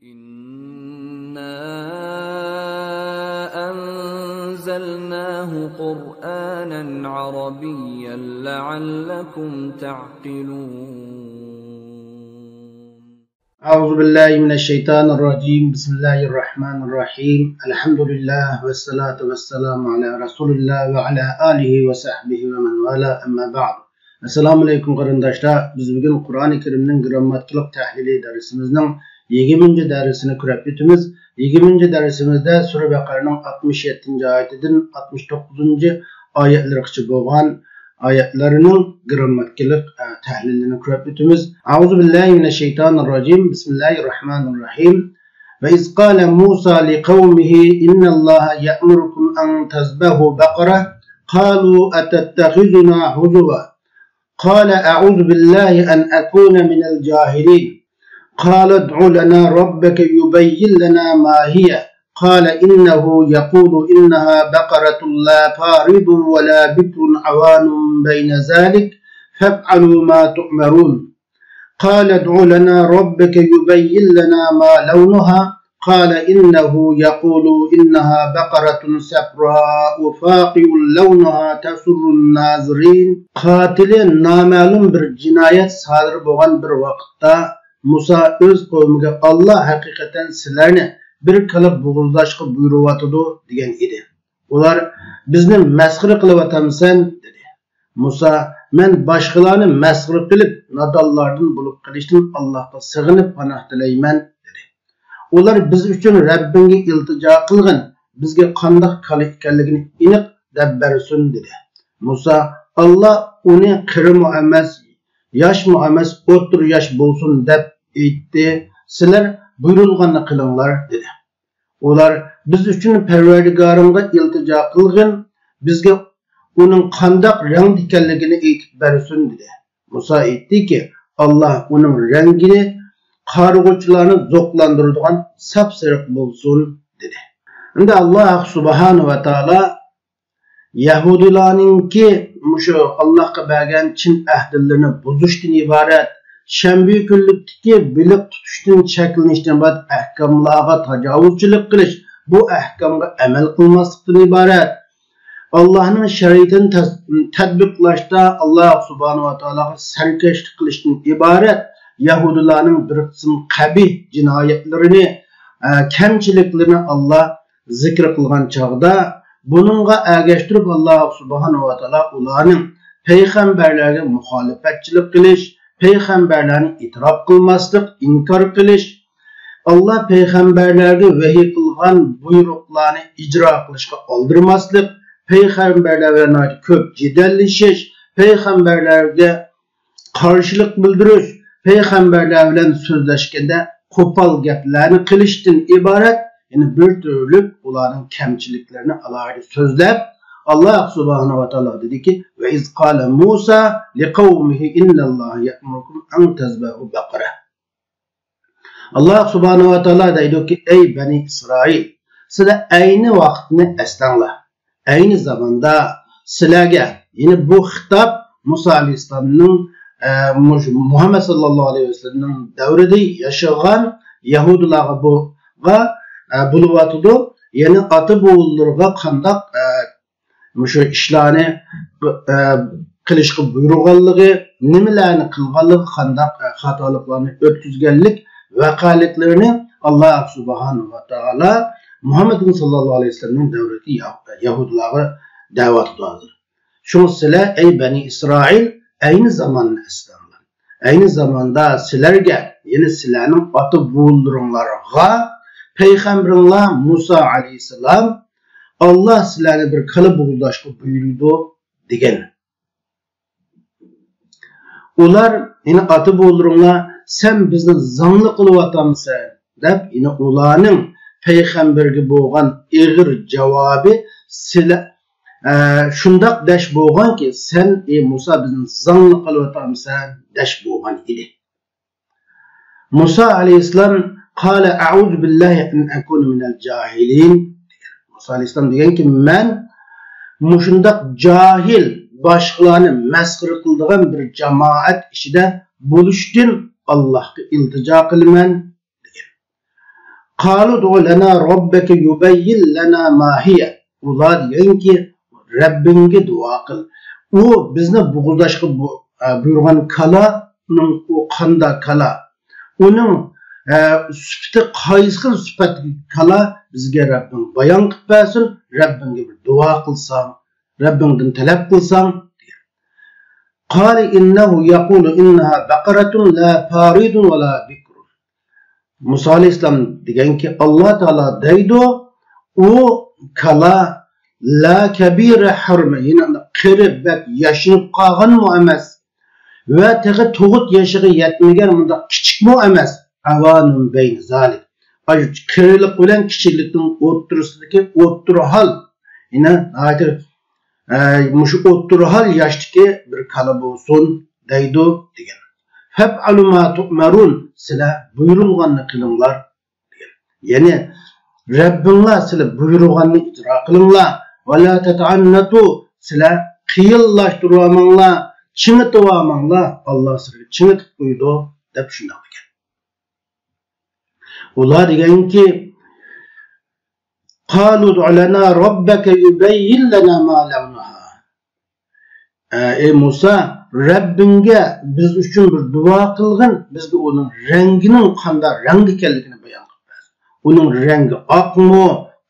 İnna enzelnahu Kur'anen Arabiyyen leallekum ta'qilun. Euzubillahimineşşeytanirracim. Bismillahirrahmanirrahim. Elhamdülillah ve salatu ve selamu ala Resulullah ve ala alihi ve sahbihi ve men vala emma ba'd. Esselamu aleyküm qarindaşlar. Biz bugün Kur'an-ı Kerim'nin grammatiklik tahlili dersimizin 20. dersini körep etimiz. 20. dersimizde Sure Bakara'nın 67. ayetinden 69. ayetlerine bolgan ayetlerinin grammatiklik tahlilini körep etimiz. Euzubillahimineşşeytanirracim. Bismillahirrahmanirrahim. Ve iz qala Musa li kavmihi innallaha ya'murukum an tazbahu baqara qalu atattakhizuna huzuva qala a'udhu billahi an akuna minel cahilin قال ادع لنا ربك يبين لنا ما هي قال إنه يقول إنها بقرة لا فارض ولا بكر عوان بين ذلك فافعلوا ما تؤمرون قال ادع لنا ربك يبين لنا ما لونها قال إنه يقول إنها بقرة صفراء فاقع لونها تسر الناظرين قاتل نامعلوم bir cinayet sadır bolgan bir vaqtda Musa öz qavmiga Allah haqiqatan sizlarni bir qilib bo'g'izlashga buyuryapti degan edi. Ular bizni masxira qilyapsan dedi. Musa men boshqalarni masxira qilib nodonlardan bo'lib qilishdan Allohga sig'inib panoh tilayman dedi. Ular biz uchun Rabbingga iltijo qilgin, bizga qanday qilib ekanligini aniq deb bersin dedi. Musa Allah uni qirmi emas, yoshmi emas, o'ttir yosh bo'lsin deb aytdi. Sizlar buyurilganni qilinglar dedi. Ular biz uchun Parvardigorimga iltijo qilgin, bizga uning qanday rang ekanligini aytib bersin dedi. Musa aytdiki, Allah uning rangini qarg'uvchilarni zo'qlantiradigan sapsariq bo'lsin dedi. Endi Alloh subhanahu va taolo Yahudilarninki mushu Allohga bergan chin ahdlarini buzishdan iborat, shanba kunlikdagi biliq tutishdan cheklanishdan iborat ahkomlarga tajovuzchilik qilish, bu ahkomga amal qilmaslikdan iborat. Allohning shariatini tatbiqlashda Alloh subhanahu va taologa sarkashlik qilishdan iborat Yahudilarning bir qism qabih jinoyatlarini, kamchiliklarini Allah zikr qilgan chog'da bununla ergeştirip Allah subhanahu wa ta'ala ularning peygamberlerge muhalefetçilik qilish, peygamberlerini itiraf qilmaslik, inkar qilish, Allah peygamberlerge vahiy qilgan buyruqlarni icra qilishga oldirmaslik, peygamberlerle ko'p jidallashish, peygamberlerge qarshilik bildirish, peygamberler bilan so'zlashganda qo'pol gaplarni qilishdan iborat. Yani bir türlü uların kemçiliklerini alaylı sözler. Allah subhanahu wa ta'ala dedi ki ve iz qala Musa li kavmihi innallaha ya'murukum an tazbahu baqara. Allah subhanahu wa ta'ala dedi ki ey Bani İsrail, sizler aynı vaktini esnanglar. Aynı zamanda sizlerge yine bu hitap Musa aleyhisselam'ın Muhammed sallallahu aleyhi ve sellem'in devrede yaşayan Yahudilarga bu buluvatıdı. Yani atı boğullarga kandak şu işlerini kılışkı buyurganlığı, nimelerni kılganlığı, kandak hatalıklarını ötküzgenlik vekaletlerini Allah subhanahu wa ta'ala Muhammed sallallahu aleyhi ve sellem'in devreti Yahudilara davatıdır. Şunu sizler ey Bani İsrail aynı zamanda İslamlar. Aynı zamanda sizlerge yine sizlerin atı boğullarga Peygamberler Musa aleyhisselam Allah sizlerine bir kalı buğulaşkı buyurdu degen. Ular yine atı boğulurlar sen bizni zanlı kılıvatamsın dep yine ulanın peygamberge boğan eğir cevabı şundak deş boğan ki sen ey Musa bizni zanlı kılıvatamsın deş boğan idi. Musa aleyhisselam قال أعوذ بالله أن أكون من الجاهلين. Musa aleyhisselam degen ki men muşundak cahil başkalarını mesxir kıldığım bir cemaat işide buluştun Allah'a iltica kılman degen. Qalu du lana rabbaka yubayyin lana ma hiya. Ular deganki Rabbingga duo qil. U bizni bug'ildashga buyurgan kalaning u qanda kala. Uning sifati qaysi xil sifatli kala bizga Rabbing bayon qilib bersin. Rabbingga bir duo qilsam, Rabbingdan talab qilsam. Qali innahu yaqulu innaha baqaratun la faridun va la bikr. Musa alayhissalom deganki Alloh taolo deydi, u kala la kabira harma, ya'ni qirib va yashinib qolgan mu emas va tag'i to'g'it yashiga yetmagan bunda kichikmi emas. Avanun bayn zalik. Qirilik bilan kichiklikning o'ttirsidagi o'ttir hal. Ya'ni aytir mushu o'ttir hal yashdagi bir kala bo'lsin deydi degan. Fa'alu ma tu'marun, sizlar buyurilganni qilinglar degan. Ya'ni Rabbinglar sizlar buyurganni ijro qilinglar. Va la tata'annatu, sizlar qiyinlashtirmanglar, chingitmanglar. Alloh sizlarga chingitib qo'ydi deb shunday degan. Ular deganki qalu lana robbaka yubayyin lana ma lawnaha. Ey Musa, Rabbingga biz uchun bir duo qilgin, bizga uning rangining qanday rang ekanligini bayon qilib ber. Uning rangi oqmi,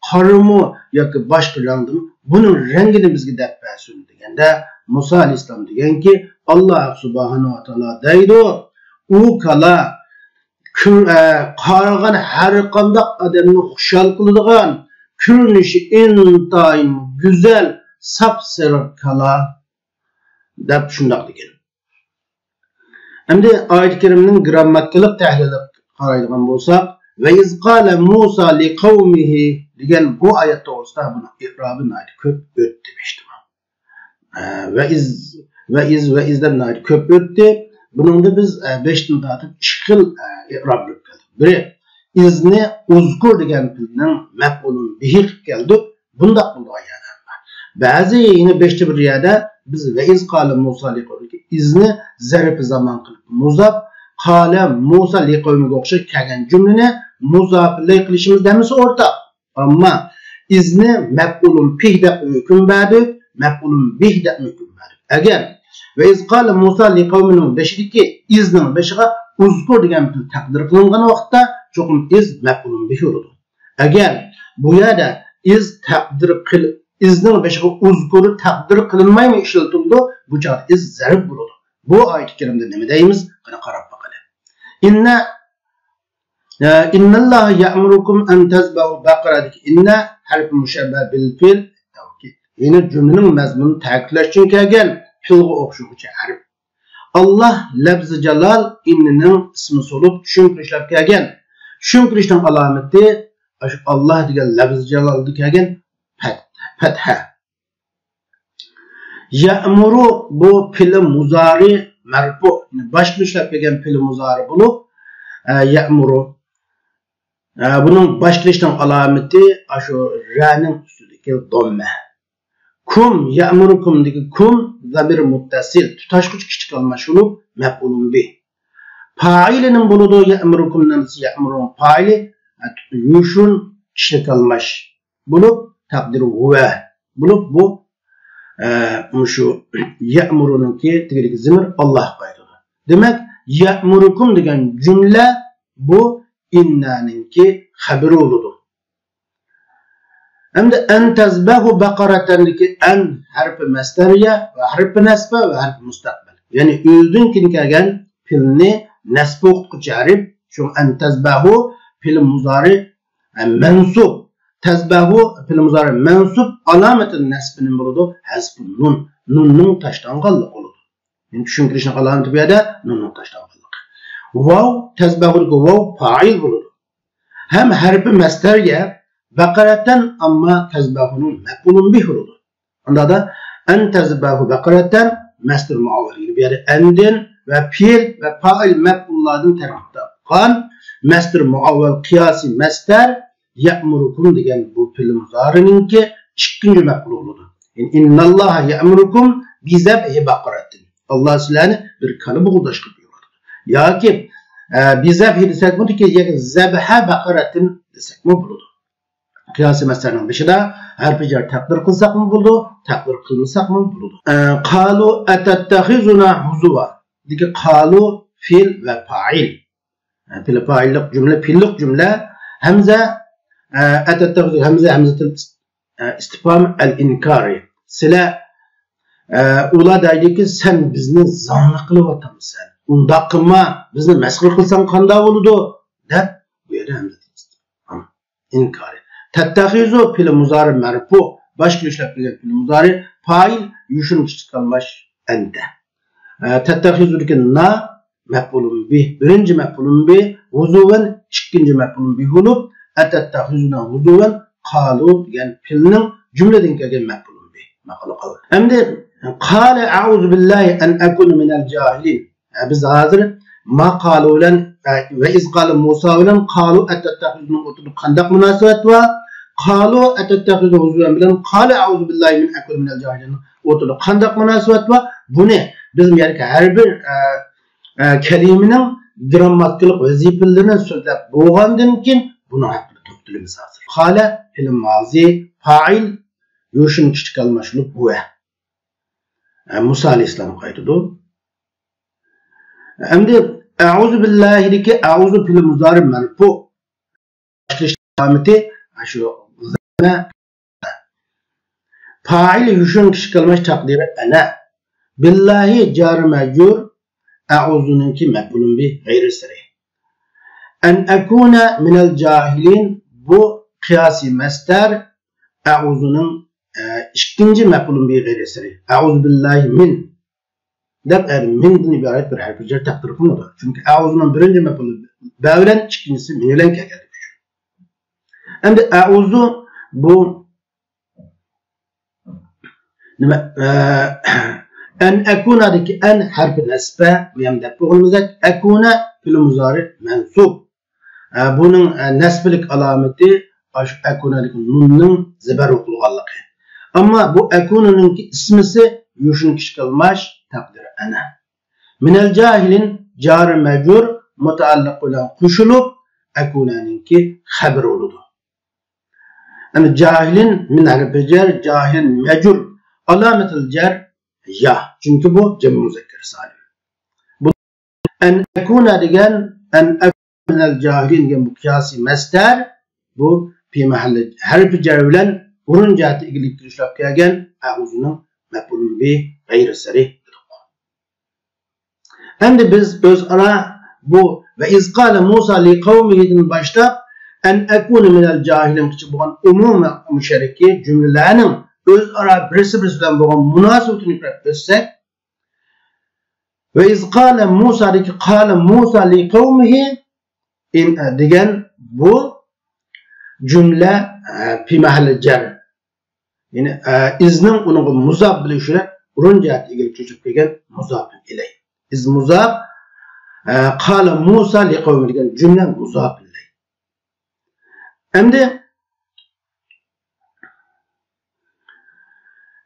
qorimi yoki boshqa rangmi? Buning rangini bizga deb bersin deganda Musa alayhissalom deganki Alloh subhanahu va taolo deydi, u kala qaragan har qanday odamni xushal qiladigan, ko'rinishi intayin go'zal, sap-sariq kala deb shundoq degan. Endi oyat karimning grammatikalik tahlili qaraydigan bo'lsak, va iz qala Musa liqawmihi degan bu oyat to'g'risida buni iqrobini ko'p o'tdi demiştim. Va iz deb ko'p o'tdi. Buningda biz 5 dan tortib 2 xil iqrob qildik. Biri izni uzkur degan filning maf'ulun bihi keldik. Bundaq oyatlar bor. Ba'zi yine 5'te bir yerda biz ve iz qala Musa liqawmihi izni zarf zaman qilib muzaf qala Musa liqawmiga o'xshab kelgan jumlani muzafli qilishimiz demisi o'rtaq. Ammo izni maf'ulun bih deb hukm berdi, maf'ulun bih deb hukm berdi. Agar ve iz qala Musa liqawmining beshidagi izning beshiga uzkur degan til taqdir qilingan vaqtda cho'qim iz maf'ulun bih bo'ladi. Agar bu yerda iz taqdir qil izning beshiga uzkur taqdir qilinmaymi ishlatildi, bu chaq iz zarf bo'ladi. Bu oyat karimda nima deymiz? Qani qarab bakalım. İnnallah ya'murukum an tazbahu baqaratik. Inna harf mushabbah bil fil tawkid. Yine cümlenin mazmununu ta'kidlash uchun kelgan filga o'xshovchi harf. Allah lafzi jalal innining ismi solib tushuntirishlar kelgan. Tushuntirishning alomati Allah degan lafzi jalalda kelgan fatha. Ya'muru bu fil muzari marfu, boshqa ishlab kelgan fil muzari bo'lib, ya'muru bunun başlayışdan alameti şu ra'ning ustidagi domma. Kum ya'murukumdagi kum zamir muttasil, tutashquch kichik almashulub maf'ulun bih. Fa'ilining bo'ladi ya'murukumdan ya'murun fa'ili yushun kichik almash bo'lib taqdiru huwa bo'lib bu shu ya'murunki tigidagi zamir Alloh qo'yadi. Demak ya'murukum degan jumla bu innaninki xabiri oldu. Hem de en tezbahu baqaratandaki en harfi masdariya ve harfi nasba ve harfi mustaqbal. Yani öldün kelgan filni nasb o'qituvchi harf shu en tezbahu fil muzari mansub. Tezbahu fil muzari mansub alametin nasbinin bo'ladi hasbun nun. Nunning tashlanganligi bo'ladi. Yani tushuntirishning alamati bu yerda nunning tashlanganligi. Vav tezbahulku vav fa'il bo'ladi. Hem harfi masdariya baqaratan amma tezbahunun maf'ulun bih bo'ladi. Onda da an tezbahu baqaratan masdar muavval. Bu yerda andin ve fiil ve fa'il maf'ullardan tarafta. Qan masdar muavval qiyasi masdar ya'murukum degan bu fiil muzarininki ikkinchi maf'ul bo'ladi. Innalloha ya'murukum bi zab'i baqaratin. Allah sizlarni bir kala bug'ildashga yoki bizabhi desek bu ki zabha baqaratin desek mi buludu. Kıyasi meselenin dışında harfi cer takdir kılsak mı buldu, takdir kılmasak mı buludu. Kalu etettehizuna huzuva. Diki kalu fil ve fa'il. Fil fa'illik cümle, fillik cümle. Hamza etettehizu hamzatul istifham el-inkari. Sile ula deydi ki sen bizni zanlı kılıp atamısın. Unda kılma, bizni meskul kılsan kanda oludu. Dep bu yere hamzatul istifham inkari. Tettehizu fil muzari merfu. Başka işlep bilen fil muzari. Fail yuşun çıkalmış ende. Tettehizu diken na mef'ulun bih. Birinci mef'ulun bih. Huzuven ikinci mef'ulun bih olup. Etettehizuna huzuven kalu yani filinin cümleden kelgen mef'ulun bih. Makalu kavl. Emdi kâle a'udhu billahi en ekunu minel cahilin. Biz hazır ma kalu ulen ve iz kâle Musa ulen kalu etettehizuna oturup kandak münasebet var. Kalu etettehizu huzuven bilen kâle a'udhu billahi min ekunu minel cahilin oturup kandak münasebet var. Bu ne? Bizim yani her bir kelimenin grammatiklik vazifelerine sözlep boğandın ki bunu hakkında toptulumuz hazır. Kâle fiil mazi fail yuşun küçük almışlık bu. Musa Aleyhisselam kaydıdı. Şimdi a'udhu billahi deki a'udhu fiil muzari merfu. İşlemeti şu zame fail yuşun küçük almış takdiri ana. Billahi car mecur a'udhu'nunki mef'ulun bih gayri sari. En ekuna minel cahilin bu kıyasi mesder a'udhu'nun ikinci mef'ulun bih gayri sari. A'udhu billahi min. Dep min ibaret bir harfi cer takdir kılmadı. Çünkü a'udhu'nun birinci mef'ulun b'ulen ikincisi min ile geldi. Şimdi a'udhu bu en ekuna'daki en harfi nesbe bu yemde bulunacak. Ekuna fiil muzari mensub. Bunun nesbelik alameti ekuna'daki nun'un zeber okulgallığı. Ama bu ekuna'nın ismisi yuşun kişi kalmış takdir ana. Minel cahilin car mecur mutaallık olan kuşulup ekuna'nınki haber oludu. Yani cahilin min harfi cer cahilin mecur alametil cer ya. Çünkü bu cem-i muzekker salim. Bu en ekuna degen en ekunel cahilin degen bu kıyasi mesder bu fi mahalle harfi cer bilen burun cihati ilgili kirişlap kelgen a'udhu'nun mef'ulun bi gayri sarih. Hem biz öz ana bu ve iz kâle Musa li kavmihidin başta en ekune minel cahilin kiçi bulan umum müşeriki cümlelerinin öz ara birisi birisinden bulan münasebetini ikrap etsek ve iz kâle Musa'daki kâle Musa li kavmihi degen bu cümle fi mahalle cer yani iznin onun muzab bilişine urun cihati ilgili çocuk degen muzab iley iz muzab kâle Musa li kavmihi degen cümle muzab iley. Şimdi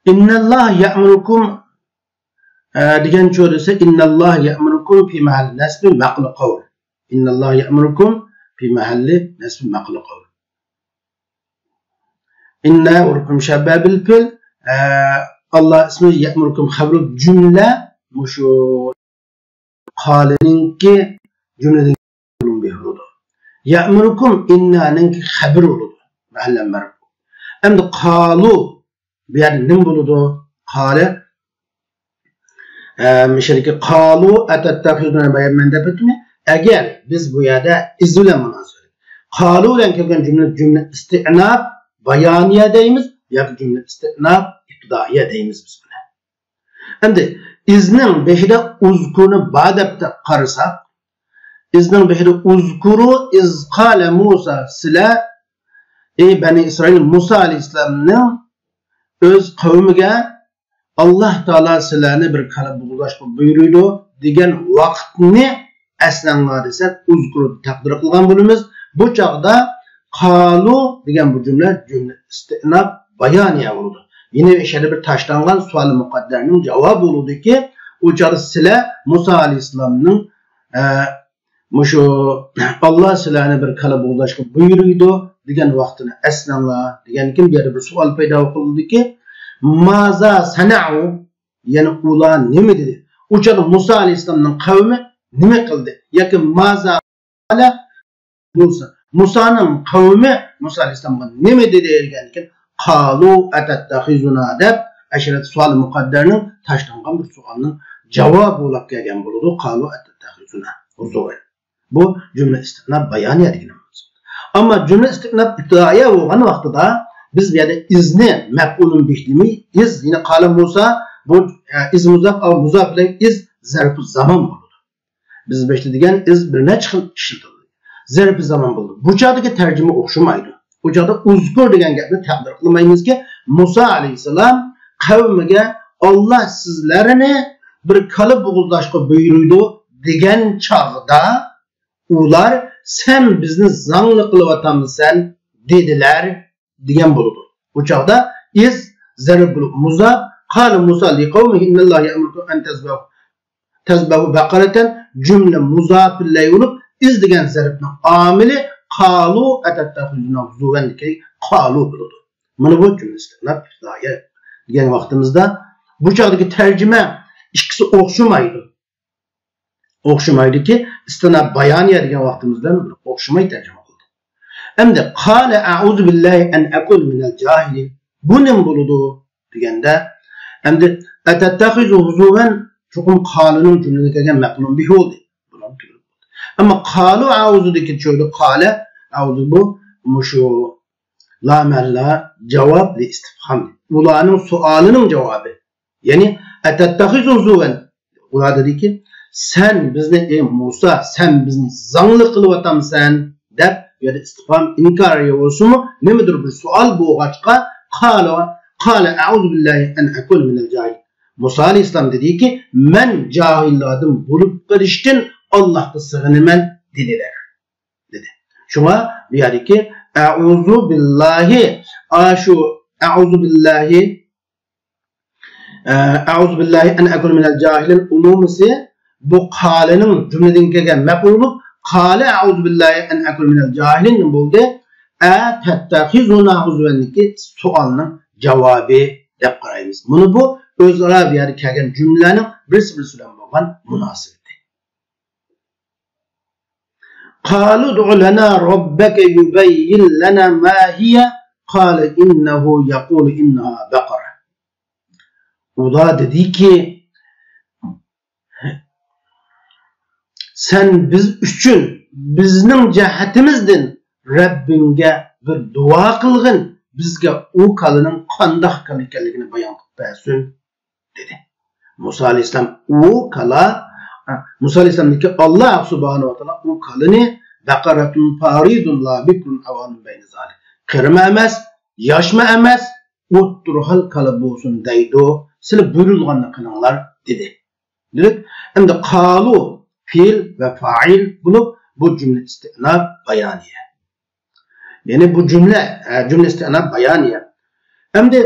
innallah ya'murukum diyen çözülse innallah ya'murukum fi mahalli nesbi maqlu qawl. İnnallâh ye'murukum fi mahalli nesbi maqlu qawl. İnne urukum şebbabil fil. Allah ismi ye'murukum habru cümle muşu kâleninki cümleden bulun bir hurudu. Ye'murukum inna'ninki habir oludu. Mahallen merfu. Hem de kalu bir yerde nim buludu. Kâle müşeriki kalu etettehizuna beyanmen depetmi. Eğer biz bu yerde izle münasebet. Kalu ile kelgen cümle isti'nab bayaniye deyimiz ya cümle isti'nab ibtidaiye deyimiz biz buna. Şimdi iznin beşide uzkunu badepte karısak iznin beşide uzkuru iz kâle Musa sile ey Beni İsrail Musa Aleyhisselam'ın öz kavmige Allah Teala silahını bir kalıp bulaşıp buyuruydu degen vaktini esnanlar desek uzkuru takdir kılgan bölümümüz. Bu çağda kalu degen bu cümle istinab bayaniye oldu. Yine şöyle bir taşlangan sual-ı mukadderinin cevabı oldu ki o çağda silah Musa Aleyhisselam'ın Muşu Allah sizlarni bir kala buğulashga buyuruydu degan vaqtini aslanlar degan kim bir savol paydo qildiki, maza sana'u, yani ular nima dedi? O'chada Musa alayhisolamning qavmi nima qildi? Yoki maza ala Musa'ning qavmi Musa alayhisolamga nima dedi degankin, qalu atattakhizuna deb ashrat savol muqaddarning tashlangan bir savolning javob bo'lib kelgan bo'ladi. Qalu atattakhizuna huzuvan. Bu cümle istinab bayaniye deganimiz. Ama cümle istinab ibtidaiya bo'lgan vaqtida biz bu yerda izni maf'ulun bihlimi iz yine qala Musa bu iz muzaf va muzaf bilan iz zarf zaman bo'ladi. Biz beşledigan iz bir necha xil ishlatildi. Zarf zaman bo'ldi. Bu chaqdagi tarjima o'xshamaydi. Bu chaqda uzkur degan gapni taqdir qilmaymizki, Musa alayhisalom qavmiga Allah sizlarni bir kala bo'g'izlashga buyurdi degan chaqda ular sen bizni zangli qilyapsansan dedilar degan bo'ladi. Bu chaqda iz zarful muzaf qala Musa liqawmihi innalloha ya'murukum an tazbahu baqaratan jumla muzaf bilan bo'lib iz degan zarfning amili qalu atattakhuzuna huzuvan qalu bo'ladi. Mana bu cümle istinab ibtidaiya degan vaqtimizda bu chaqdagi tarjima ikkisi o'xshamaydi. O'xshamaydi ki istinab bayaniye degan vaqtimizdan o'xshamay tarjima qildi. Endi qala a'udhu billahi an aqul minal jahilin. Bu nim bo'ladi deganda endi atattakhizu huzuvan chuqum qalining jumlaga kelgan maqlun bihi bo'ldi. Ama qalu a'udhu deki çoğdu qala a'udhu bu mushu la malla cevap li istifham. Ularning sualının cevabı. Yani atattakhizu huzuvan. Ular dedi ki sen bizni ey Musa sen bizni zangli qilyapsansan deb ya da istifham inkar olsun mu? Nemidir bir sual bo'g'achqa qala a'udhu billahi an akuna minal jahil. Musa alayhisalom dedi ki men jahillardan bo'lib qolishdan Allah'a sığınaman dediler dedi. Şuna bir yerdeki a'udhu billahi a'udhu billahi an akuna minal jahilin umumisi bu qalenin cümleden kelgan maf'ulu qala a'udhu billahi an akuna minal jahilin bo'ldi. Tattakhizuna huzvaniki sualning javobi deb qaraymiz. Buni bu o'zaro bir yerga kelgan jumlaning birisi bilan bo'lgan munosabati. Qalu du'u lana robbaka yubayyin lana ma hiya qala innahu yaqulu innaha baqara. Ular dedi ki sen biz üçün bizning jihatimizdan Rabbinga bir duo qilgin, bizga u kalining qandoq kal ekanligini bayon qilib bersin dedi. Musa alayhisalom u kala Musa alayhisalomniki Allah subhanahu wa taala u kalini baqaratun faridun la bikrun avanun bayni zalik. Qirma emas, yoshma emas, o'ttirhal kala bo'lsin deydi. Sizlar buyurilganini qilinglar dedi. Dedik, endi qalu fiil ve fail bulup bu cümle istinab bayaniye. Yani bu cümle istinab bayaniye. Hem de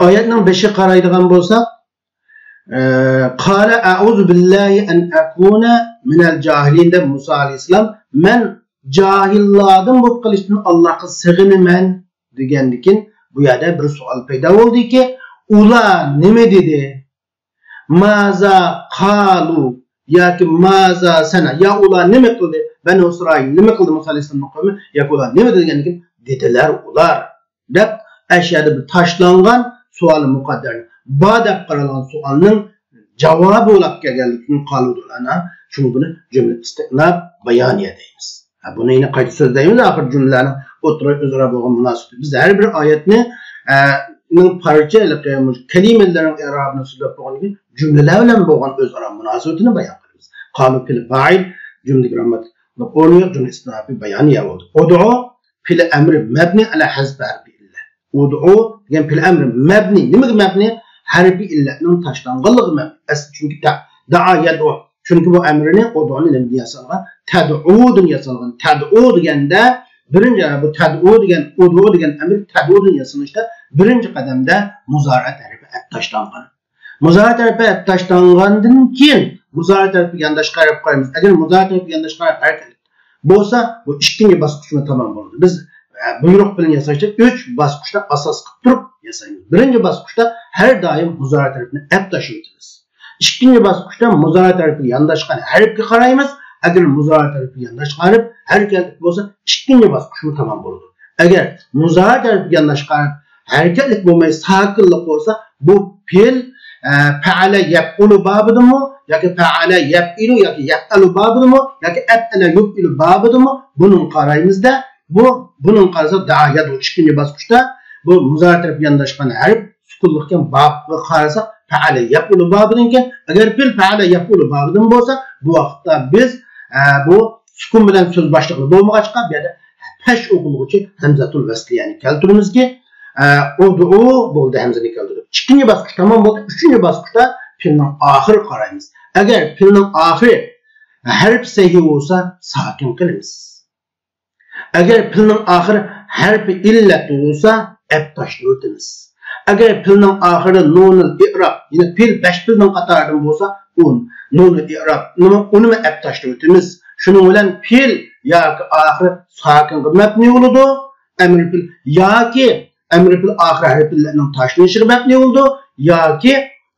ayetinin 5'i qaraydigan bolsa qala a'udhu billahi an akuna minal jahilin de Musa alayhisalom men jahillardan bo'lib qolishdan Allohga sig'inaman degandikin bu yerda bir savol paydo bo'ldiki, ular nima dedi? Maza qalu yoki maza sana ya ular nima qildi? Bani Isroil nima qildi Musa alayhisolamning qavmi? Yoki ular nima degankin dedilar ular deb ashada bir tashlangan savol muqaddar. Bu deb qaralgan savolning javobi bo'lib kelganligini qoldirlana shuni buni jumla istinab bayoniya deymiz. Buni yine qayta so'zlaymiz oxir jumlalarni o'zaro bo'lgan munosabat. Biz har bir oyatni parçalı kelimelerin i'rabini so'zlab bo'lgan gibi cümleler bilan bo'lgan o'zaro munosabatini bayon qilamiz. Qalu fil fa'il jumla grammatik o'rniq jumla istinab bayoniya bo'ldi. Ud'u fil amri mabni ala hazf harfi illa. Ud'u degan fil amri mabni. Nimaga mabni? Harfi illatning tashlanganligi mabni. Asli chunki da'a yad'u. Chunki bu amrini ud'uni nima yasalgan? Tad'udan yasalgan. Tad'u deganda birinci bu tad'u degan ud'u degan amr tad'udan yasalishda birinci qadamda muzariat harifi tashlangan. Muzari tarafi taşlangandan keyin muzari tarafi yandaş qarab qaraymiz. Agar muzari tarafi yandaş qarab harakat bo'lsa, bu ikkinchi bosqichda tamom bo'ladi. Biz buyruq bilan yasashda 3 bosqichda asos qilib turib yasaymiz. Birinchi bosqichda har doim muzari tarafini ap tashlaymiz. İkinci bosqichda muzari tarafi yandashgan harfga qaraymiz. Agar muzari tarafi yandash qarab harakat bo'lsa, ikkinchi bosqichda tamom bo'ladi. Agar muzari tarafi yandash qarab harakatlik bo'lmay sakinlik bo'lsa, bu fe'l faala yaf'ulu babidimi yoki faala yaf'ilu yoki yaf'alu babidimi yoki af'ala yuf'ilu babidimi buni qaraymizda, bunun qarasa da'iyat ikkinchi bosqichda bu muzari taraf yondashgan harf sukunlikdan babga qarasa faala yaf'ulu babidan agar fe'l faala yaf'ulu babidan bo'lsa, bu vaqtda biz bu sukun bilan so'z boshliqli bo'lmag'achqa bu yerda pesh o'qiluvchi hamzatul vasl ya'ni keltirimizki ud'u bo'ldi hamzani keltirib. İkinci bosqich tamom bo'ldi. Uchinchi bosqichda fe'lning oxiri qaraymiz. Agar fe'lning oxiri harf sahih bo'lsa, sakin qilamiz. Agar fe'lning oxiri harfi illat bo'lsa, ap tashlab o'tamiz. Agar fe'lning oxiri nunul i'rob, ya'ni fe'l 5 fe'lning qatoridan bo'lsa, nunul i'rob, uni ap tashlab o'tamiz. Shuning bilan fe'l yoki oxiri sakin mabni bo'ladi. Amr fe'l yoki amr fe'l oxiri harf illatning tashlanishi mabni bo'ldi yoki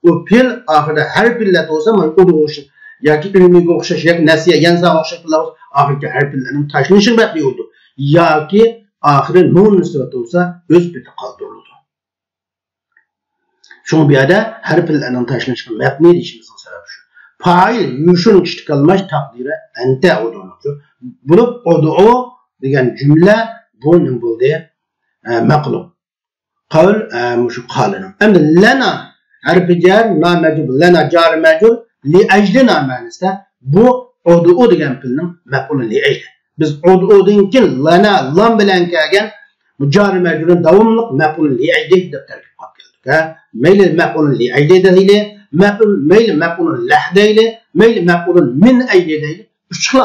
u fe'l oxirida harf illat bo'lsa, o'xshash yoki ilmiga o'xshash yoki nasiya yansa o'xshash oxirgi harf illatning tashlanishi mabni bo'ldi yoki oxiri nun nisbat bo'lsa, o'z beti qoldiriladi. Shuning bu yerda harf illatning tashlanishi mabni deyishimizning sababi shu. Fa'il yushun ishtiqalmash taqdiri anta ud'u. Bo'lib ud'u degan jumla bu nima bo'ldi? Maqlub. Qawl mushu qalina. Endi lana harfi jar ma majrur lana jar majrur li ajlina ma'nosida bu ud'u degan fe'lning maf'ul li ajli. Biz ud'udan keyin lana lam bilan kelgan bu jar majrurning davomli maf'ul li ajli deb tarkib qilib keldik. Mayli maf'ul li ajli deyli, mayli maf'ul lah deyli, mayli maf'ul min ajli deyli. Üç xil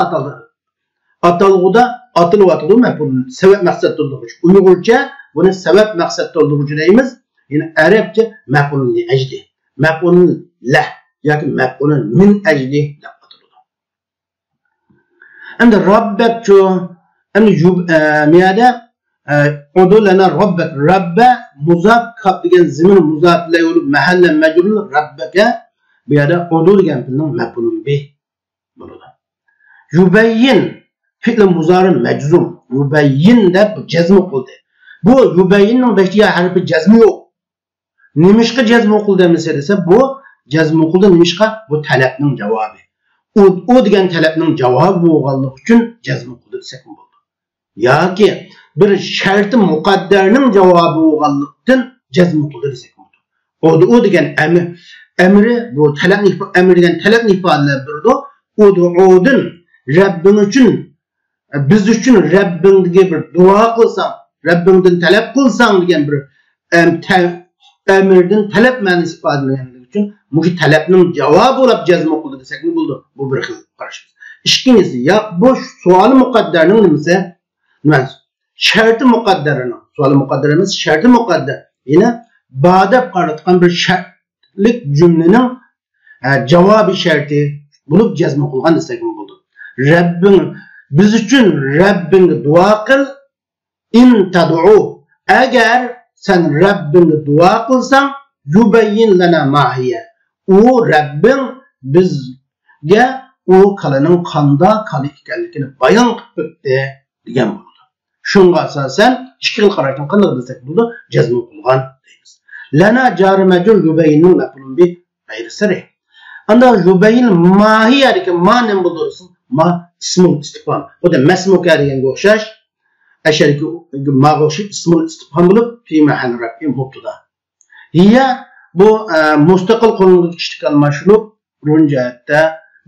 atalgıda atılı maf'ul sebep maqsad to'ldirish. Uyg'urcha buni sebep maqsad to'ldiruvchi deymiz. Ya'ni arabcha maf'ul li ajli, maf'ul lah yoki maf'ul min ajli deb ataladi. Endi rabbakchu, endi miyada udulana rabbak, rabba muzaf kab degan zimin muzaf bilan bo'lib mahalla majrur rabbaka bu yerda udul degan fe'lning maf'ulun bih bo'ladi. Yubayyin fi'l muzari majzum, yubayyin deb jazm qildi. Bu yubayyinning başqa harfi jazmi yo'q. Nimishqa jazm qildi desa, bu jazm qildi nimishqa bu talabning javobi. U degan talabning javobi bo'lganligi uchun jazm qildi desak bo'ladi. Yoki bir sharti muqaddarning javobi bo'lganlikdan jazm qildi desak bo'ladi. U degan amri bu talabni amri degan talabni ifodalab turdi. Ud'udin Rabbing uchun biz uchun Rabbingga bir duo qilsang, Rabbingdan talab qilsang degan bir amirdan talab ma'nosi ifodalanganligi uchun bu talabning javobi bo'lib jazm qildi desak bo'ldi. Bu bir xil qarash. Ikkinchisi, ya bu savol muqaddarning nimasi? Emas, sharti muqaddarning. Savol muqaddar emas, sharti muqaddar. Yine ba'da qaratgan bir shartlik jumlaning javobi sharti bo'lib jazm qilgan desak bo'ldi. Rabbing biz uchun Rabbingga duo qil. In tad'u, agar sen Rabbingga duo qilsang, yubayyin lana ma hiya. U Rabbing bizga u qalining qanda qali ekanligini bayon qilib o'tdi degan bo'ldi. Shunga asosan ikki xil qarashdan qanday desak bo'ldi, jazm qilgan deymiz. Lana jari majrur yubayyinning maf'ulun bi g'ayri sarih. Anda yubayyin ma hiya degan ma'ni bildirsin. Ma ismul istifham. Bu da masmuka deganga o'xshash. Aşariki mağuşi ismul istifham bo'lib fi mahall raf'i mubtada. Hiya bu mustaqil qo'llanuvchi ishtiqal mashlub runjatda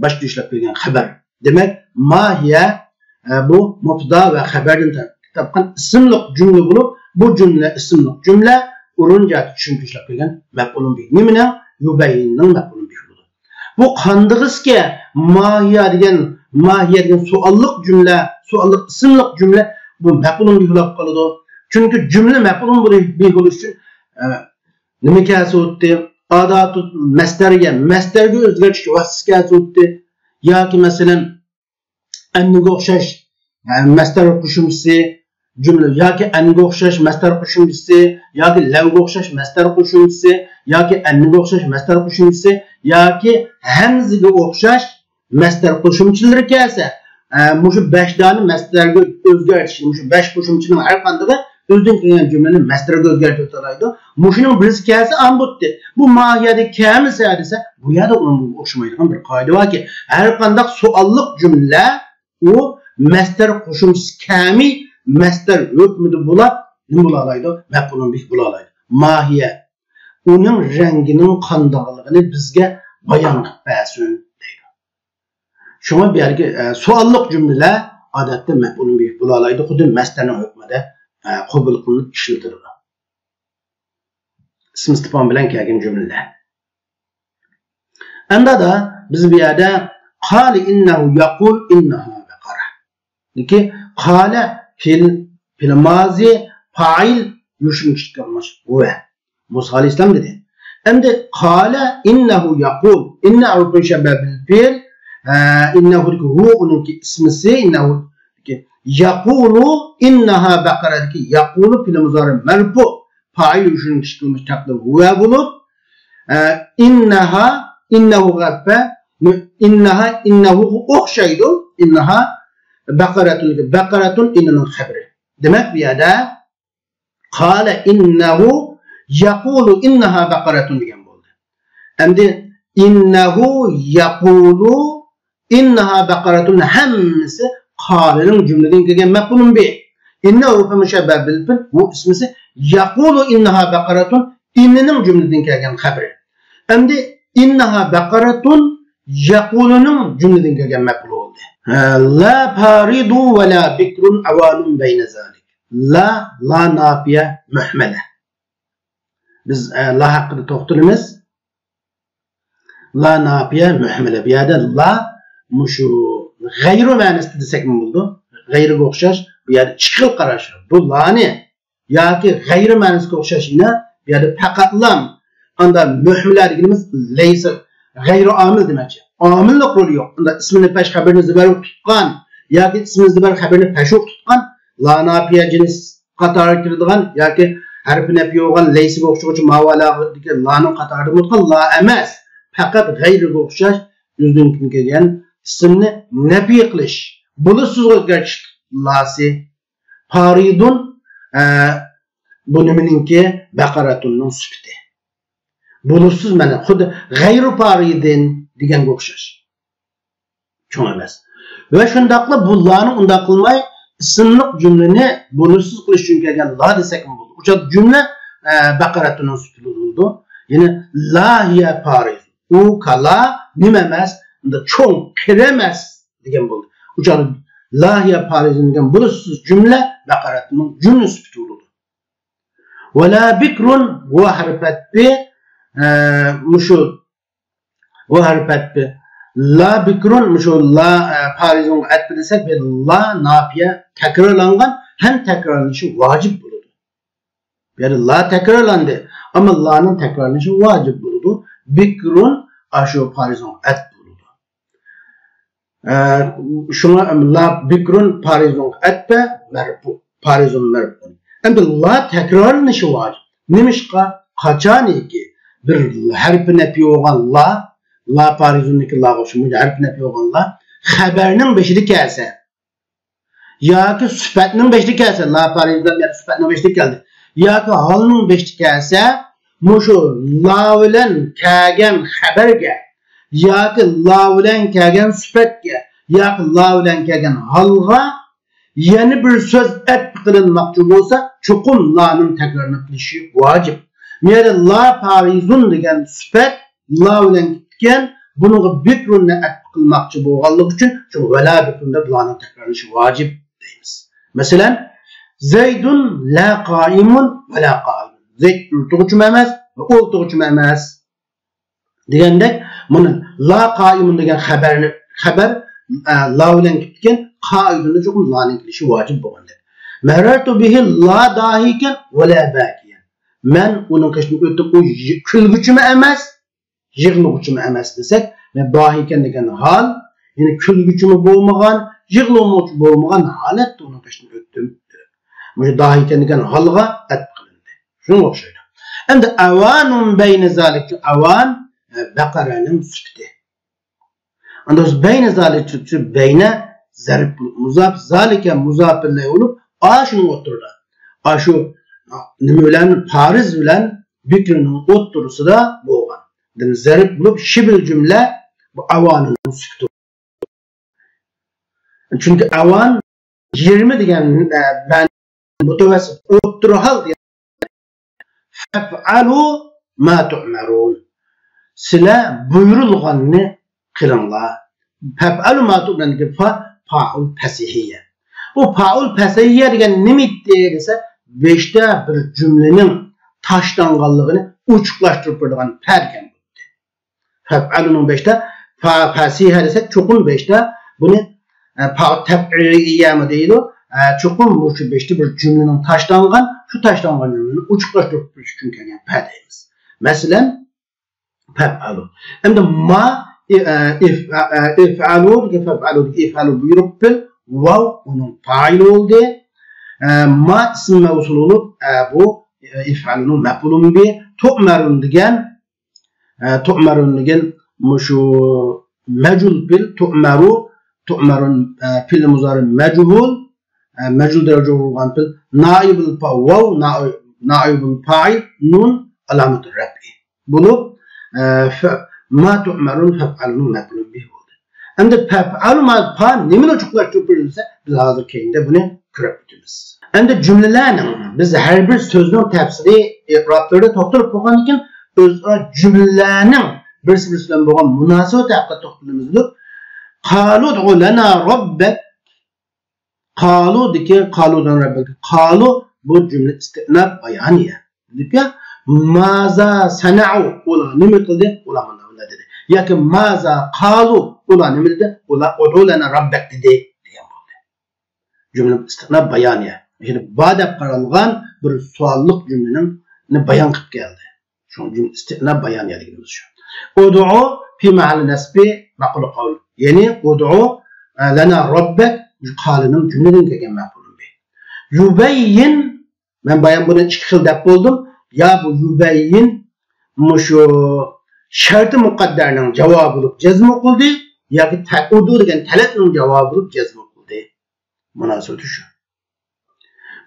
boshqa ishlab qo'ygan xabar. Demak, ma hiya bu mubtada va xabardan topgan ismli jumla bo'lib, bu jumla ismli jumla urunjat tushunib ishlab qo'ygan maf'ulun bi. Nimani? Yubayyinning maf'ulun bi bo'ladi. Bu qandig'izga ma hiya degan suallik jumla, suallik ismli jumla bu maf'ulun bi bo'lib qoladi. Chunki jumla maf'ulun bi bo'lish uchun nima kelsa o'tdi? adatı mastarga o'zgartirish vasitasi o'tdi yoki masalan anniga o'xshash mastar qo'shimchasi jumla yoki anniga o'xshash mastar qo'shimchasi yoki lavga o'xshash mastar qo'shimchasi yoki anniga o'xshash mastar qo'shimchasi yoki hamzaga o'xshash mastar qo'shimchalari kelsa mushu 5 dani mastarga o'zgartirish mushu 5 qo'shimchaning har qanday o'zidan kelgan jumlani mastarga o'zgartirib oladi. Mushuning birisi kelsa ambutdi. Bu mohiyada kamisa desa, bu yerda unga o'xshamaydigan bir qoida borki, har qanday suolliq jumla u mastar qo'shimchasi kami mastar hukmida bo'lib, nima bo'la oladi? Maf'ulun bih bo'la oladi. Mohiya uning rangining qandayligini bizga bayon qilib bersin deydi. Shunga bu yerga suolliq jumlalar odatda maf'ulun bih bo'la oladi, xuddi mastarning hukmida qabul qilinib ishlatiladi. Ism istifhom bilan kelgan jumlalar. Anda da biz bu yerda qali innahu yaqul innaha baqara. Niki qala fil mazi fa'il yushmishlik qilmoq. Va Musa alayhisalom dedi. Endi qala innahu yaqul innahu shababil fil innahu hu uniki ismisi innahu yaqulu innaha baqaradaki yaqulu fil muzari marfu fa'il yushmishlik qilmoq taqdir va bo'lib innahu g'affa innahu o'xshaydi innaha baqaratun innaning xabri. Demak bu yerda qala innahu yaqulu innaha baqaratun degan bo'ldi. Endi innahu yaqulu innaha baqaratun hammasi qalaning jumladan kelgan maf'ulun bi. Innahu fa mushabbah bil fil bu ismisi yaqulu innaha baqaratun innaning jumladan kelgan xabri. Endi innaha baqaratun yaqulunun cümleden gelgen mef'ul oldu. La paridu ve la bikrun avalun beyne zalik. La nafiye mühmele. Biz la hakkında toxtalımız. La nafiye mühmele. Bir yerde la muşu gayru manasida desek mi buldu? Gayru o'xshash bu yerda chiqil qarash. Bu la ne? Yoki gayru manasiga o'xshash yine bu yerda faqat lam. Anda mühmele dediğimiz laysa gayru amil demekçi. Amillik rolü yok. Anda ismini peş haberini zibaruk tutkan yoki ismini zibaruk haberini peşuk tutkan la nafiye cins qatarı kirdigan yoki harfi nafi olgan laysiga o'xshovchi mavalag'idagi la'ning qatarida tutgan la emas. Faqat gayriga o'xshash o'zidan kelgan ismni nafi qilish. Bulusiz o'zgartirish lasi paridun bu nimaninki baqaratunning sifati. Bulusiz mana xuddi gayru paridin deganga o'xshash. Cho'ng emas. Va shundaqla bu la'ni unda qilmay ismliq jumlani bulusiz qilish uchun kelgan la desak ham bo'ladi. O'sha jumla baqaratunning sifati bo'ldi. Ya'ni la hiya parid. U kala nima emas, unda cho'ng kiremas degan bo'ldi. O'sha la hiya parid degan bulusiz jumla baqaratunning jumla sifati bo'ldi. Va la bikrun wa harfat bi mushu va harfat bi la bikrun mushu la parizun atbi desak bir la nafiye takrorlangan hem takrorlanishi vacip bo'ladi. Yani la takrorlandı ama la'nın takrorlanishi vacip bo'ladi. Bikrun ashu parizun at bo'ladi. Şuna la bikrun parizun atba marfu parizun marfu. Endi la takrorlanishi vacip. Nimişqa qachoniki bir harfi nafi olgan la parizuniki la qo'shimcha harfi nafi olgan la xabarning beshida kelsa yoki sifatning beshida kelsa la parizdan beri sifatning beshida keldi yoki holning beshida kelsa mushu la bilan kelgan xabarga yoki la bilan kelgan sifatga yoki la bilan kelgan holga yana bir so'z atf qilinmoqchi bo'lsa chuqur la'ning takrorlanib qilishi vojib. Meyre la parizun degan sifat la bilan ketgan bunga bikrunni atf qilmoqchi bo'lganligi uchun shu vala bikrunda la'ning takrorlanishi vojib deymiz. Masalan Zaydun la qaimun va la qa'im. Zayd o'tiruvchi emas va o'tiruvchi emas degandek buni la qaimun degan xabar la bilan ketgan qaiduni chuqur la'ning kelishi vojib bo'lganda. Marartu bihi la dahikan va la bakiyan. men onun kaçını ötüp o külgüçümü emas, yığılıgıçımı emas desek, ve bahiken degen hal, yani külgüçümü boğmagan, yığılıgıçımı boğmagan halet onun kaçını ötüp. Bu dahiken degen halga et kılındı. Şunu okşaydı. Hem de avanun beyne zalikçi avan, Bekara'nın süpti. Andaz beyne zalikçi beyne zarif bulup muzaf, zalike muzaf ile olup, aşının oturda. Aşu nümülen Paris bilen Bikrinin oturusu da boğan. Yani zarif bulup şibil cümle bu avanın süpti. Çünkü avan 20 degen ben mutevessit oturu hal diye fef'alu ma tu'merun. Sile buyurulganını kılınlar. Fef'alu ma tu'merun ki fa'ul pesihiyye. Bu fa'ul pesihiyye degen nimit deyilse 5'te bir cümlenin taşlanganlığını uçuklaştırıp bırdıgan perken buldu. Fef'alunun 5'te fa pesihiyye desek çokun 5'te bunu fa tef'iliyye mi değil o? Çokun bu şu 5'te bir cümlenin taşlangan, şu taşlangan cümlenin uçuklaştırıp bırdıgan çünkü yani perdeyimiz. Mesela fef'alu. Hem de ma if'alu buyurup bil vav onun fail oldu. Ma isim mevsul olup bu if'alunun mef'ulun bi tu'merun degen şu mecul bil tu'merun fiil muzari mecul derece olan bil naibul fa vav naibul fail nun alamet rabbi. Bunu ma tu'merun fef'alunun mef'ulun bih oldu. Hem de fef'alu ma fa nemin uçuklaştırıp bölünse biz hazır keyinde bunu kürebiliriz. Hem de cümlelerin biz her bir sözünün tefsiri iqrablarda topturup koygan için özra cümlelerin birisi-birisiyle boğan münasebet hakkında toplumumuzdur. Qalu ud'u lana rabbek. Qalu deki qalu'dan rabbek. Qalu bu cümle istinaf bayaniye. Dedik ya maza sana'u ola nime kıldı? Ola manavında dedi. Ya ki maza qalu ola nime dedi? Ola ud'u lana rabbek dedi. Diyen oldu. Cümle istinaf bayaniye. Yani badep karalgan bir suallık cümlenin bayan kıp geldi. Şu cümle istinaf bayaniye dediğimiz şu. Ud'u fi mahalli nesbi maqulu kavl. Yani ud'u lana rabbek qalının cümleden kelgen maqulun bi. Yubeyyin ben bayan bunu iki xil dep buldum. Ya bu yubeyyin şu şartı mukadderinin cevabı olup cezm okuldu. Ya ki udu degen talatının cevabı olup cezm okuldu. Münasebeti şu.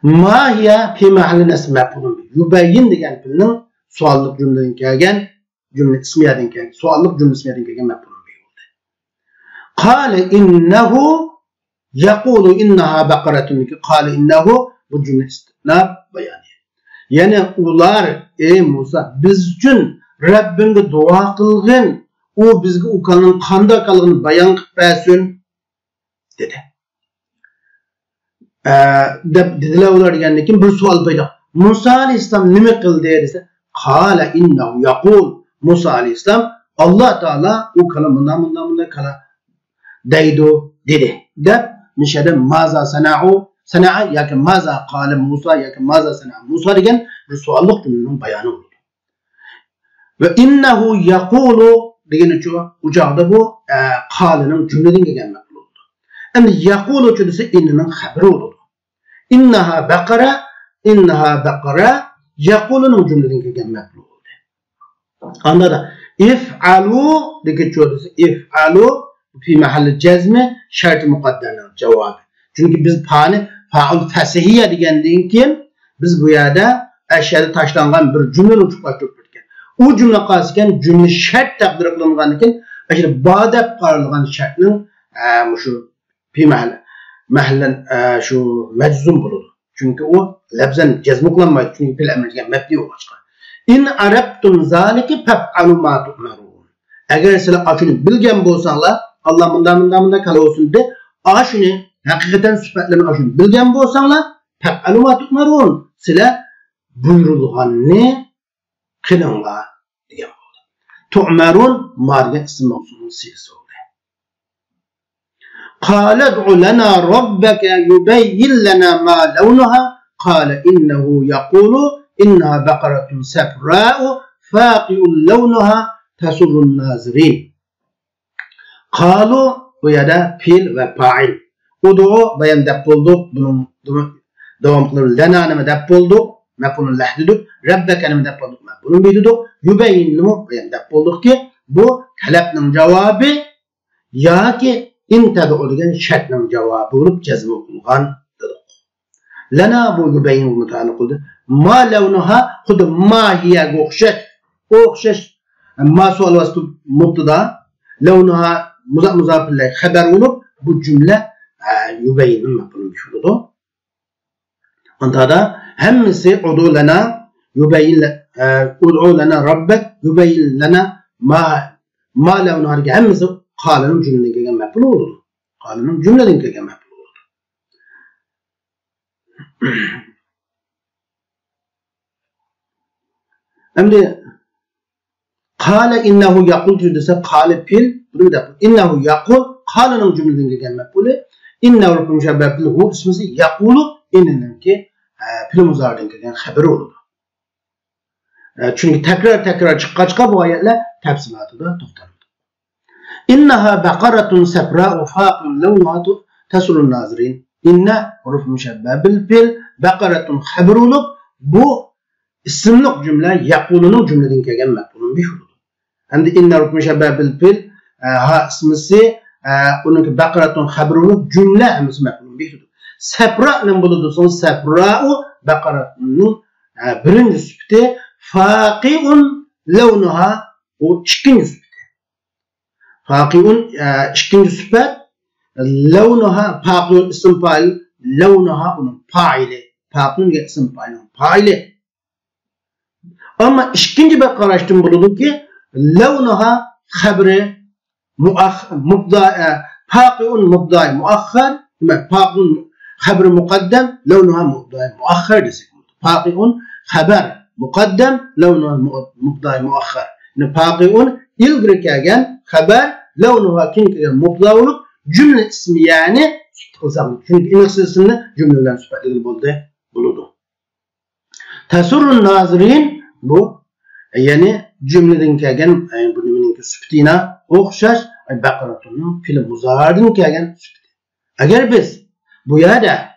Ma hiya fi mahalli nesbi maqulun bi. Yubeyyin degen filnin suallık cümleden kelgen cümle ismiyadan kelgen suallık cümle ismiyadan kelgen maqulun bi oldu. Qale innehu yaqulu innaha baqaratun ki qale innehu bu cümle istinaf bayani. Yani ular ey Musa biz üçün Rabbinge dua kılgın o bizge ukanın kanda kalgını bayan kıp bersin dedi. Dediler ular degendekin bir sual payda. Musa aleyhisselam nime kıldı dese qala innehu yaqul Musa aleyhisselam Allah Teala o kalamından kala deydu dedi. De nişede maza sana'a ya ki maza qale Musa ya ki maza sana'a Musa degen bir suallık cümlenin bayanı oldu. Ve innehu yaqulu degen ucağda bu qale'nin cümleden gelmek oldu. Hem yaqulu cümlesi innenin haberi oldu. İnneha baqara yaqulu'nun cümleden gelmek oldu. Anladın? İf'alu degen cümlesi if'alu fi mahalli cezmi şart-ı mukadderinin cevabı. Çünkü biz fa'ul fesihiyye degendiğin kim? Biz bu yerde eşyada taşlangan bir cümle uçuklaştırıp bitken. O cümle kalsıken cümle şart takdir kılıngan için eşyada badep karılgan şartının şu fi mahallen şu meczum bulur. Çünkü o lebzen cezmuklanmaydı. Çünkü fil emrigen mebdi o başka. İn arabtum zalike fef'alu ma tu'merun. Eğer sizler açını bilgen bolsanlar Allah bundan kala olsun de aşını hakikaten sıfatlarını aşını bilgen bolsanlar fef'alu ma tu'merun. Sizler buyurulganını kılınlar diyen oldu. Tu'merun margen isim mevsulun siyasi oldu. Qale ud'u lana rabbeke yubeyyin lana ma levnuha qale innehu yaqulu inna baqaratun safra'u faqi'un lawnuha tasurrun nazirin. Qalu bu yerda fil ve fa'il. Udu bayan dep bulduk. Bunun devam kılır. Lena nime dep bulduk. Mef'ulun lahdidik. Rabbeke nime dep bulduk. Mef'ulun bididik. Yubeyin nime bayan dep bulduk ki bu talabning cevabı ya ki intabi degan şartning cevabı olup cezmi kılgan dedik. Lena bu yubeyin mutaalliq qildi. Ma lavnuha xuddi mahiyaga o'xshash ma sual vasf mubtada lavnuha muzaf ilayh xabar olup bu cümle yubeyin maf'ulun bihi. Onda da hemmisi udu lana yubeyin ud'u lana rabbek yubeyin lana ma lavnuha hemmisi Qalanın cümleden kelgen mef'ul oldu. Qalanın cümleden kelgen mef'ul oldu. Şimdi qala innahu yaqul dese qala fil bunu da innahu yaqul qalanın cümleden kelgen mef'ul. İnnehu müşebbeh bil hu ismisi yaqulu inninki fil muzari'den kelgen haber oldu. Çünkü tekrar çıkka bu ayetler tafsilatı da toxtaldı. İnneha baqaratun safra'u faqun lawnuha tasurrun nazirin. İnne huruf müşebbeh bil fil baqaratun haber olup bu isimlik cümle yaqulunun cümleden kelgen mef'ulun bihi. Endi inne huruf müşebbeh bil fil ha ismisi onun baqaratun haber olup cümle hemisi mef'ulun bihi. Safra'nın buluduğu safra'u baqaratun birinci sübti faqi'un lawnuha o ikinci sübti. Faqi'un ikinci sübet lawnuha faqi'un isim fa'il lawnuha onun fa'ili. Faqi'un isim fa'ilin fa'ili. Ama ikinci bir karıştım buludu ki lawnuha habri faqi'un mubda'i muakhar faqi'un habri muqaddam lawnuha mubda'i muakhar desek. Faqi'un haber muqaddam lawnuha mubda'i muakhar. Yani faqi'un ilgiri kelgen haber lawnuha kim kelgen mubda olup cümle ismi yani çünkü iniksizini cümleden süperli buludu. Tasurrun nazirin bu yani cümleden kelgen bunun süptina o'xshash baqaratunun fil muzari'den kelgen süpti. Agar biz bu yerda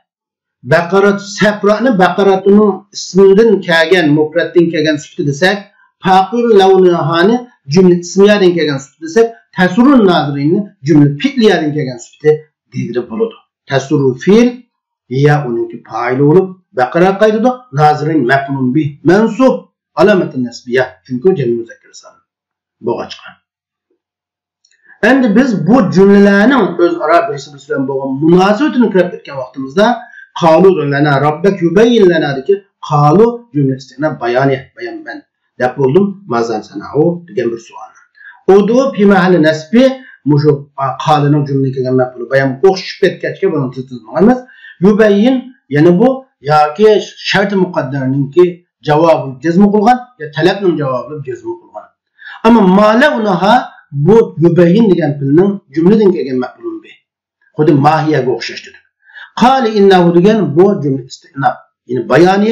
baqarat safra'ni baqaratunun isminden kelgen mufratdan kelgen süpti desek faqir lawnuhani cümle ismiyadan kelgen süpti desek tasurrun nazirinni cümle fi'liyadan kelgen süpti deyilib buludu. Tasurru fi'l ya onunki fa'il olup baqara qaydida nazirin maf'ulun bih mansub alamatun nasbiyah çünkü cem'i muzakkar salim bu açıkan. Endi biz bu cümlelerinin özara birisi bilan bo'lgan munosabatini kirib etgan vaqtimizda qalu lana rabbak yubayyin lana deki qalu cümlesine bayan ben deb buldum mazan sana'u degan bir savol. Odu fi mahalli nasbi mushu qalının cümleye kelgan maf'ul bayan o'xshib ketgachga buni tizilmaymiz. Yubayyin yani bu yoki shart muqaddarninki javobi jazm qilgan ya talabning javobi jazm qilgan. Ama malawnaha bu yubayyin degan filning cümleden kelgan maf'ulun bi. Xuddi mahiyaga o'xshash dedik. Qali innahu degan bu cümle istinaf. Yani bayaniye